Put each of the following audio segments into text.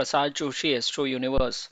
Prasad Joshi Astro Universe.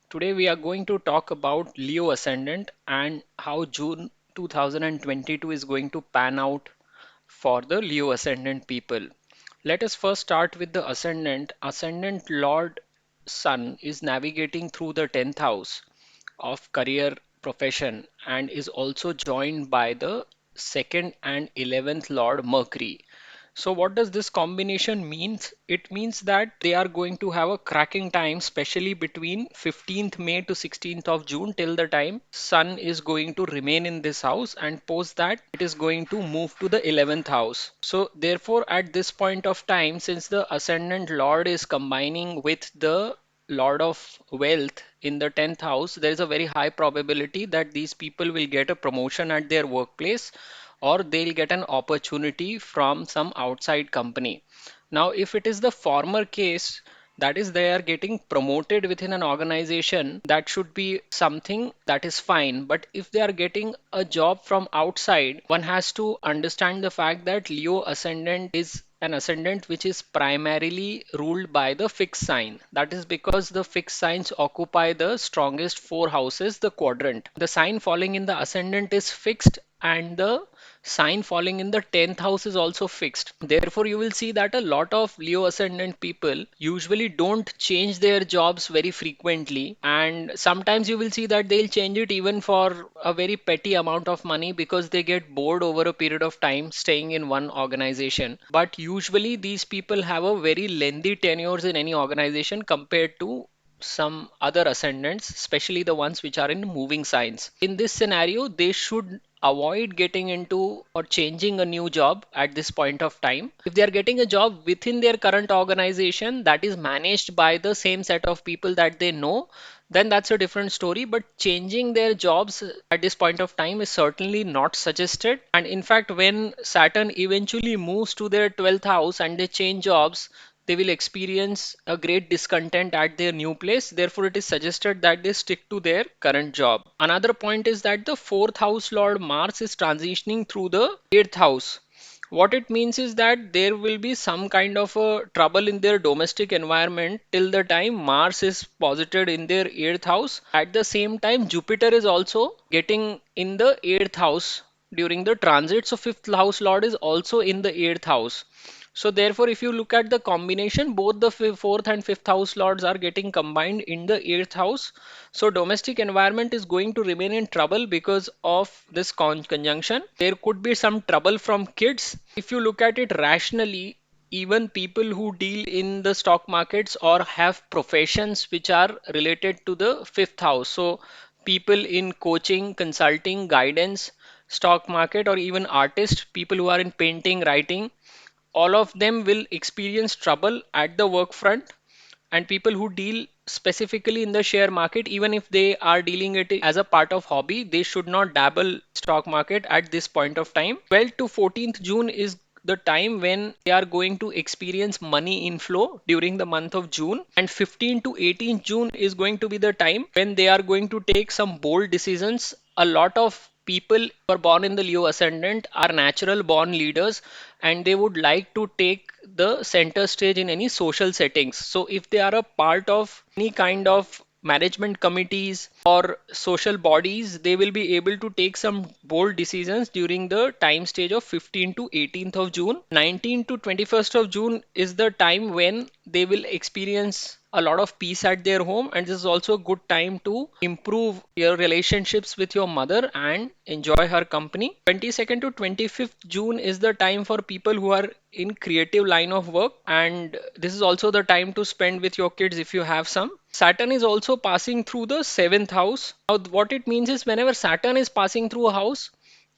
Today we are going to talk about Leo Ascendant and how June 2022 is going to pan out for the Leo Ascendant people. Let us first start with the Ascendant. Ascendant Lord Sun is navigating through the 10th house of career profession and is also joined by the second and 11th Lord Mercury. So what does this combination means? It means that they are going to have a cracking time, especially between 15th May to 16th of June till the time Sun is going to remain in this house, and post that it is going to move to the 11th house. So therefore at this point of time, since the ascendant lord is combining with the Lord of Wealth in the 10th house, there is a very high probability that these people will get a promotion at their workplace, or they'll get an opportunity from some outside company. Now, if it is the former case, that is, they are getting promoted within an organization, that should be something that is fine. But if they are getting a job from outside, one has to understand the fact that Leo ascendant is an ascendant which is primarily ruled by the fixed sign. That is because the fixed signs occupy the strongest four houses, the quadrant. The sign falling in the ascendant is fixed, and the sign falling in the 10th house is also fixed. Therefore, you will see that a lot of Leo ascendant people usually don't change their jobs very frequently, and sometimes you will see that they'll change it even for a very petty amount of money because they get bored over a period of time staying in one organization. But usually, these people have a very lengthy tenures in any organization compared to some other ascendants, especially the ones which are in moving signs. In this scenario, they should avoid getting into or changing a new job at this point of time. If they are getting a job within their current organization that is managed by the same set of people that they know, then that's a different story. But changing their jobs at this point of time is certainly not suggested. And in fact, when Saturn eventually moves to their 12th house and they change jobs, they will experience a great discontent at their new place. Therefore, it is suggested that they stick to their current job. Another point is that the fourth house Lord Mars is transitioning through the eighth house. What it means is that there will be some kind of a trouble in their domestic environment till the time Mars is posited in their eighth house. At the same time, Jupiter is also getting in the eighth house during the transit. So fifth house Lord is also in the eighth house. So therefore, if you look at the combination, both the fourth and fifth house lords are getting combined in the eighth house. So domestic environment is going to remain in trouble because of this conjunction. There could be some trouble from kids. If you look at it rationally, even people who deal in the stock markets or have professions which are related to the fifth house. So people in coaching, consulting, guidance, stock market, or even artists, people who are in painting, writing, all of them will experience trouble at the work front. And people who deal specifically in the share market, even if they are dealing it as a part of hobby, they should not dabble stock market at this point of time. 12th to 14th June is the time when they are going to experience money inflow during the month of June, and 15th to 18th June is going to be the time when they are going to take some bold decisions. A lot of people who are born in the Leo ascendant are natural born leaders, and they would like to take the center stage in any social settings. So if they are a part of any kind of management committees or social bodies, they will be able to take some bold decisions during the time stage of 15th to 18th of June. 19th to 21st of June is the time when they will experience a lot of peace at their home, and this is also a good time to improve your relationships with your mother and enjoy her company. 22nd to 25th June is the time for people who are in creative line of work, and this is also the time to spend with your kids if you have some. Saturn is also passing through the seventh house. Now what it means is, whenever Saturn is passing through a house,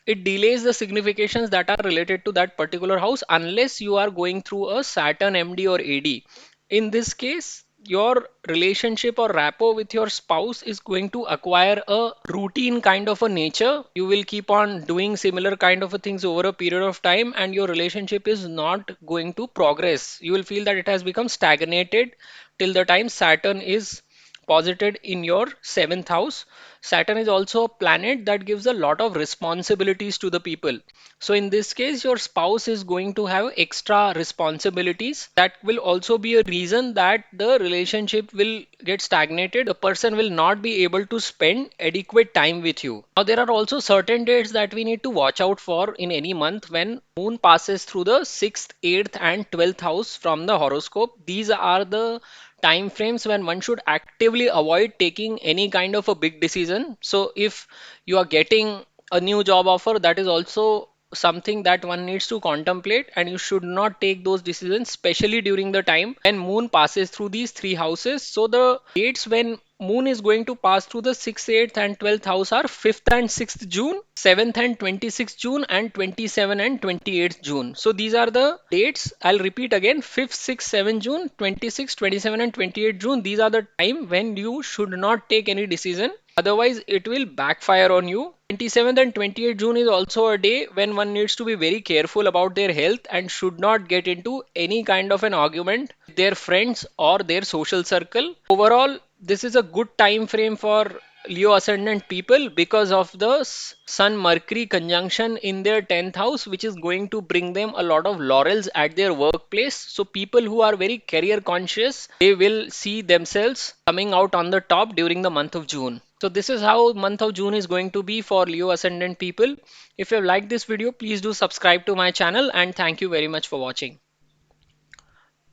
it delays the significations that are related to that particular house, unless you are going through a Saturn MD or AD. In this case, your relationship or rapport with your spouse is going to acquire a routine kind of a nature. You will keep on doing similar kind of a things over a period of time, and your relationship is not going to progress. You will feel that it has become stagnated till the time Saturn is posited in your seventh house. Saturn is also a planet that gives a lot of responsibilities to the people. So in this case, your spouse is going to have extra responsibilities. That will also be a reason that the relationship will get stagnated. The person will not be able to spend adequate time with you. Now, there are also certain dates that we need to watch out for in any month when moon passes through the 6th, 8th, and 12th house from the horoscope. These are the time frames when one should actively avoid taking any kind of a big decision. So if you are getting a new job offer, that is also something that one needs to contemplate, and you should not take those decisions, especially during the time when moon passes through these three houses. So the dates when moon is going to pass through the 6th, 8th, and 12th house are 5th and 6th June, 7th and 26th June, and 27 and 28th June. So these are the dates. I'll repeat again: 5th, 6th, 7th June, 26th, 27, and 28th June. These are the time when you should not take any decision. Otherwise, it will backfire on you. 27th and 28th June is also a day when one needs to be very careful about their health and should not get into any kind of an argument with their friends or their social circle. Overall, this is a good time frame for Leo ascendant people because of the Sun Mercury conjunction in their 10th house, which is going to bring them a lot of laurels at their workplace. So, people who are very career conscious, they will see themselves coming out on the top during the month of June. So, this is how month of June is going to be for Leo ascendant people. If you have liked this video, please do subscribe to my channel, and thank you very much for watching.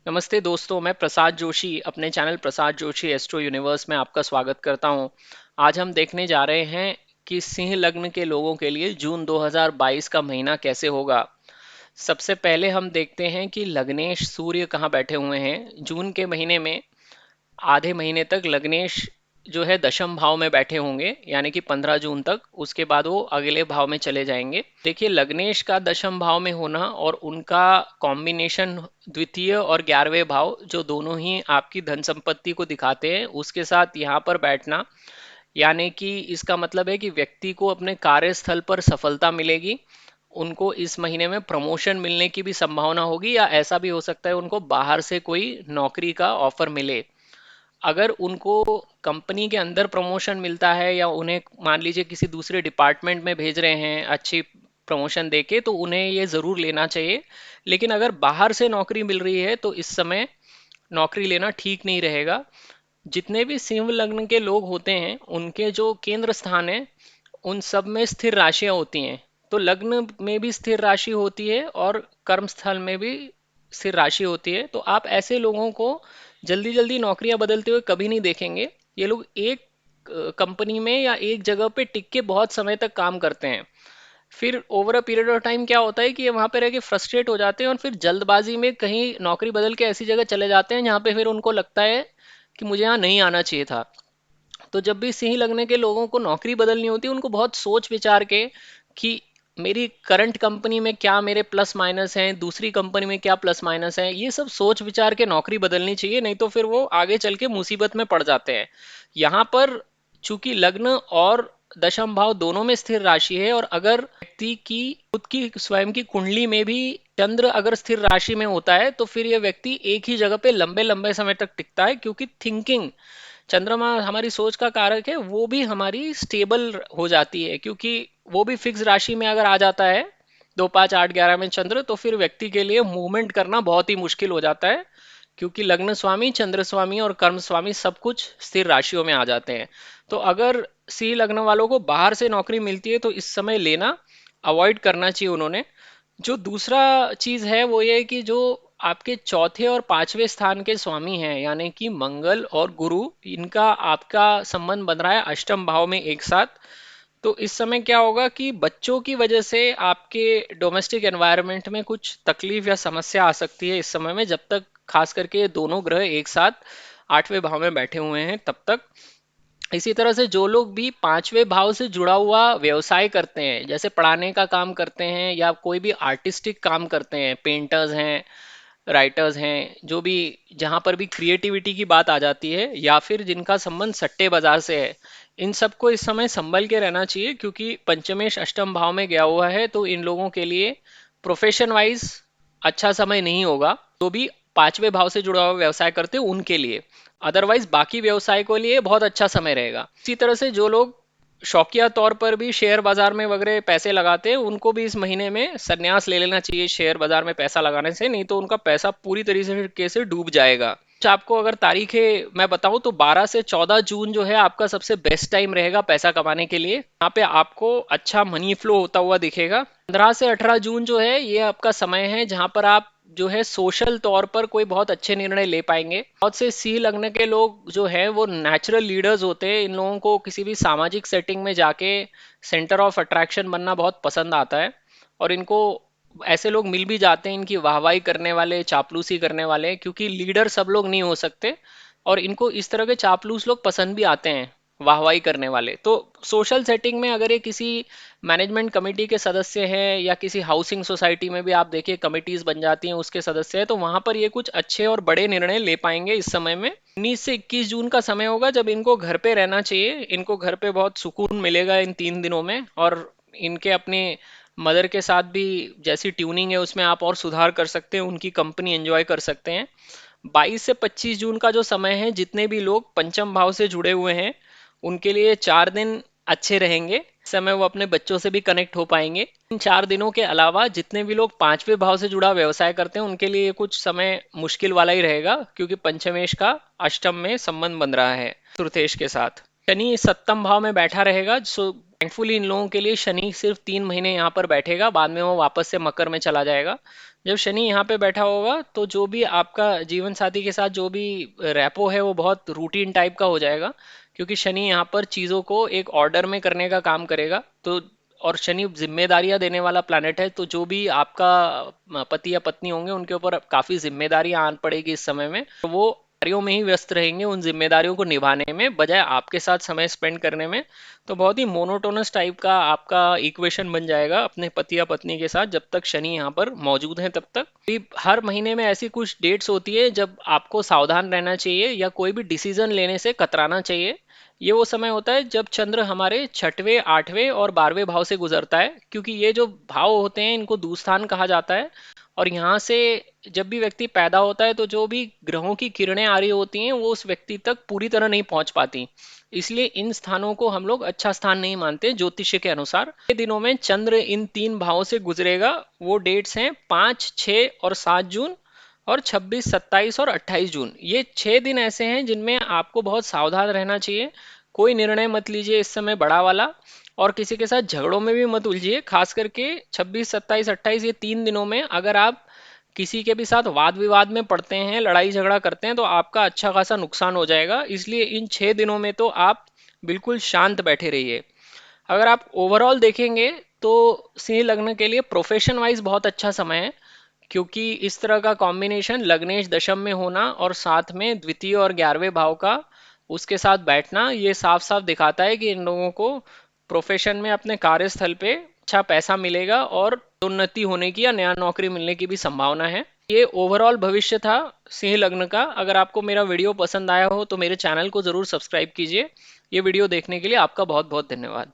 नमस्ते दोस्तों, मैं प्रसाद जोशी अपने channel Prasad Joshi astro universe में आपका स्वागत करता हूं। आज हम देखने जा रहे हैं कि सिंह लग्न के लोगों के लिए जून 2022 का महीना कैसे होगा। सबसे पहले हम देखते हैं कि लग्नेश सूर्य कहाँ बैठे हुए हैं। जून के महीने में आधे महीने तक लग्नेश जो है दशम भाव में बैठे होंगे, यानी कि 15 जून तक। उसके बाद वो अगले भाव में चले जाएंगे। देखिए, लग्नेश का दशम भाव में होना और उनका कॉम्बिनेशन द्वितीय और 11वें भाव, जो दोनों ही आपकी धन संपत्ति को दिखाते हैं, उसके साथ यहाँ पर बैठना, यानी कि इसका मतलब है कि व्यक्ति को अपने कार्यस्थल पर सफलता मिलेगी। उनको इस महीने में प्रमोशन मिलने की भी संभावना होगी, या ऐसा भी हो सकता है उनको बाहर से कोई नौकरी का ऑफर मिले। अगर उनको कंपनी के अंदर प्रमोशन मिलता है या उन्हें मान लीजिए किसी दूसरे डिपार्टमेंट में भेज रहे हैं अच्छी प्रमोशन देके, तो उन्हें ये ज़रूर लेना चाहिए। लेकिन अगर बाहर से नौकरी मिल रही है तो इस समय नौकरी लेना ठीक नहीं रहेगा। जितने भी सिंह लग्न के लोग होते हैं, उनके जो केंद्र स्थान है उन सब में स्थिर राशियां होती हैं। तो लग्न में भी स्थिर राशि होती है और कर्म स्थल में भी स्थिर राशि होती है। तो आप ऐसे लोगों को जल्दी जल्दी नौकरियां बदलते हुए कभी नहीं देखेंगे। ये लोग एक कंपनी में या एक जगह पे टिक के बहुत समय तक काम करते हैं। फिर over a period of time क्या होता है कि ये वहां पे रह के फ्रस्ट्रेट हो जाते हैं और फिर जल्दबाजी में कहीं नौकरी बदल के ऐसी जगह चले जाते हैं जहाँ पे फिर उनको लगता है कि मुझे यहाँ नहीं आना चाहिए था। तो जब भी सिंह लगने के लोगों को नौकरी बदलनी होती है, उनको बहुत सोच विचार के कि मेरी करंट कंपनी में क्या मेरे प्लस माइनस हैं, दूसरी कंपनी में क्या प्लस माइनस हैं, ये सब सोच विचार के नौकरी बदलनी चाहिए। नहीं तो फिर वो आगे चल के मुसीबत में पड़ जाते हैं। यहाँ पर चूंकि लग्न और दशम भाव दोनों में स्थिर राशि है, और अगर व्यक्ति की खुद की स्वयं की कुंडली में भी चंद्र अगर स्थिर राशि में होता है, तो फिर यह व्यक्ति एक ही जगह पे लंबे लंबे समय तक टिकता है, क्योंकि थिंकिंग, चंद्रमा हमारी सोच का कारक है, वो भी हमारी स्टेबल हो जाती है। क्योंकि वो भी फिक्स राशि में अगर आ जाता है 2, 5, 8, 11 में चंद्र, तो फिर व्यक्ति के लिए मूवमेंट करना बहुत ही मुश्किल हो जाता है। क्योंकि लग्न स्वामी, चंद्र स्वामी और कर्म स्वामी सब कुछ स्थिर राशियों में आ जाते हैं। तो अगर सी लग्न वालों को बाहर से नौकरी मिलती है तो इस समय लेना अवॉइड करना चाहिए उन्होंने। जो दूसरा चीज है वो ये है कि जो आपके चौथे और पांचवें स्थान के स्वामी हैं, यानी कि मंगल और गुरु, इनका आपका संबंध बन रहा है अष्टम भाव में एक साथ। तो इस समय क्या होगा कि बच्चों की वजह से आपके डोमेस्टिक एनवायरनमेंट में कुछ तकलीफ या समस्या आ सकती है इस समय में, जब तक खास करके ये दोनों ग्रह एक साथ 8वें भाव में बैठे हुए हैं तब तक। इसी तरह से जो लोग भी 5वें भाव से जुड़ा हुआ व्यवसाय करते हैं, जैसे पढ़ाने का काम करते हैं या कोई भी आर्टिस्टिक काम करते हैं, पेंटर्स हैं, राइटर्स हैं, जो भी जहाँ पर भी क्रिएटिविटी की बात आ जाती है, या फिर जिनका संबंध सट्टे बाजार से है, इन सबको इस समय संभल के रहना चाहिए। क्योंकि पंचमेश अष्टम भाव में गया हुआ है, तो इन लोगों के लिए प्रोफेशन वाइज अच्छा समय नहीं होगा। तो भी 5वें भाव से जुड़ा हुआ व्यवसाय करते हैं उनके लिए। अदरवाइज बाकी व्यवसाय के लिए बहुत अच्छा समय रहेगा। इसी तरह से जो लोग शौकिया तौर पर भी शेयर बाजार में वगैरह पैसे लगाते हैं, उनको भी इस महीने में संन्यास ले लेना चाहिए शेयर बाजार में पैसा लगाने से, नहीं तो उनका पैसा पूरी तरीके से डूब जाएगा। आपको अगर तारीखें मैं बताऊं तो 12 से 14 जून जो है आपका सबसे बेस्ट टाइम रहेगा पैसा कमाने के लिए। यहाँ पे आपको अच्छा मनी फ्लो होता हुआ दिखेगा। 15 से 18 जून जो है ये आपका समय है जहां पर आप जो है सोशल तौर पर कोई बहुत अच्छे निर्णय ले पाएंगे। बहुत से सिंह लग्न के लोग जो हैं वो नेचुरल लीडर्स होते हैं। इन लोगों को किसी भी सामाजिक सेटिंग में जाके सेंटर ऑफ अट्रैक्शन बनना बहुत पसंद आता है, और इनको ऐसे लोग मिल भी जाते हैं इनकी वाहवाही करने वाले, चापलूसी करने वाले, क्योंकि लीडर सब लोग नहीं हो सकते, और इनको इस तरह के चापलूस लोग पसंद भी आते हैं, वाहवाही करने वाले। तो सोशल सेटिंग में अगर ये किसी मैनेजमेंट कमेटी के सदस्य हैं या किसी हाउसिंग सोसाइटी में भी आप देखिए कमिटीज बन जाती हैं उसके सदस्य हैं, तो वहां पर ये कुछ अच्छे और बड़े निर्णय ले पाएंगे इस समय में। 19 से 21 जून का समय होगा जब इनको घर पे रहना चाहिए। इनको घर पे बहुत सुकून मिलेगा इन 3 दिनों में, और इनके अपने मदर के साथ भी जैसी ट्यूनिंग है उसमें आप और सुधार कर सकते हैं, उनकी कंपनी एंजॉय कर सकते हैं। 22 से 25 जून का जो समय है, जितने भी लोग पंचम भाव से जुड़े हुए हैं उनके लिए 4 दिन अच्छे रहेंगे। इस समय वो अपने बच्चों से भी कनेक्ट हो पाएंगे। इन 4 दिनों के अलावा जितने भी लोग पांचवें भाव से जुड़ा व्यवसाय करते हैं उनके लिए कुछ समय मुश्किल वाला ही रहेगा, क्योंकि पंचमेश का अष्टम में संबंध बन रहा है चतुर्थेश के साथ। शनि सप्तम भाव में बैठा रहेगा, सो थैंकफुली इन लोगों के लिए शनि सिर्फ 3 महीने यहाँ पर बैठेगा, बाद में वो वापस से मकर में चला जाएगा। जब शनि यहाँ पे बैठा होगा तो जो भी आपका जीवन साथी के साथ जो भी रैपो है वो बहुत रूटीन टाइप का हो जाएगा, क्योंकि शनि यहाँ पर चीज़ों को एक ऑर्डर में करने का काम करेगा। तो और शनि जिम्मेदारियां देने वाला प्लैनेट है, तो जो भी आपका पति या पत्नी होंगे उनके ऊपर काफ़ी जिम्मेदारियां आन पड़ेगी इस समय में, तो वो कार्यों में ही व्यस्त रहेंगे उन जिम्मेदारियों को निभाने में, बजाय आपके साथ समय स्पेंड करने में। तो बहुत ही मोनोटोनस टाइप का आपका इक्वेशन बन जाएगा अपने पति या पत्नी के साथ जब तक शनि यहाँ पर मौजूद है तब तक भी। हर महीने में ऐसी कुछ डेट्स होती है जब आपको सावधान रहना चाहिए या कोई भी डिसीजन लेने से कतराना चाहिए। ये वो समय होता है जब चंद्र हमारे छठवें, आठवें और 12वें भाव से गुजरता है, क्योंकि ये जो भाव होते हैं इनको दूस्थान कहा जाता है। और यहाँ से जब भी व्यक्ति पैदा होता है तो जो भी ग्रहों की किरणें आ रही होती हैं वो उस व्यक्ति तक पूरी तरह नहीं पहुंच पाती, इसलिए इन स्थानों को हम लोग अच्छा स्थान नहीं मानते ज्योतिष के अनुसार। ये दिनों में चंद्र इन 3 भावों से गुजरेगा। वो डेट्स हैं 5, 6 और 7 जून, और 26, 27 और 28 जून। ये 6 दिन ऐसे हैं जिनमें आपको बहुत सावधान रहना चाहिए। कोई निर्णय मत लीजिए इस समय बड़ा वाला, और किसी के साथ झगड़ों में भी मत उलझिए। खास करके 26, 27, 28 ये 3 दिनों में अगर आप किसी के भी साथ वाद विवाद में पड़ते हैं, लड़ाई झगड़ा करते हैं, तो आपका अच्छा खासा नुकसान हो जाएगा। इसलिए इन 6 दिनों में तो आप बिल्कुल शांत बैठे रहिए। अगर आप ओवरऑल देखेंगे तो सिंह लग्न के लिए प्रोफेशन वाइज बहुत अच्छा समय है, क्योंकि इस तरह का कॉम्बिनेशन लग्नेश दशम में होना और साथ में द्वितीय और 11वें भाव का उसके साथ बैठना, ये साफ साफ दिखाता है कि इन लोगों को प्रोफेशन में अपने कार्यस्थल पे अच्छा पैसा मिलेगा और उन्नति होने की या नया नौकरी मिलने की भी संभावना है। ये ओवरऑल भविष्य था सिंह लग्न का। अगर आपको मेरा वीडियो पसंद आया हो तो मेरे चैनल को जरूर सब्सक्राइब कीजिए। ये वीडियो देखने के लिए आपका बहुत बहुत धन्यवाद।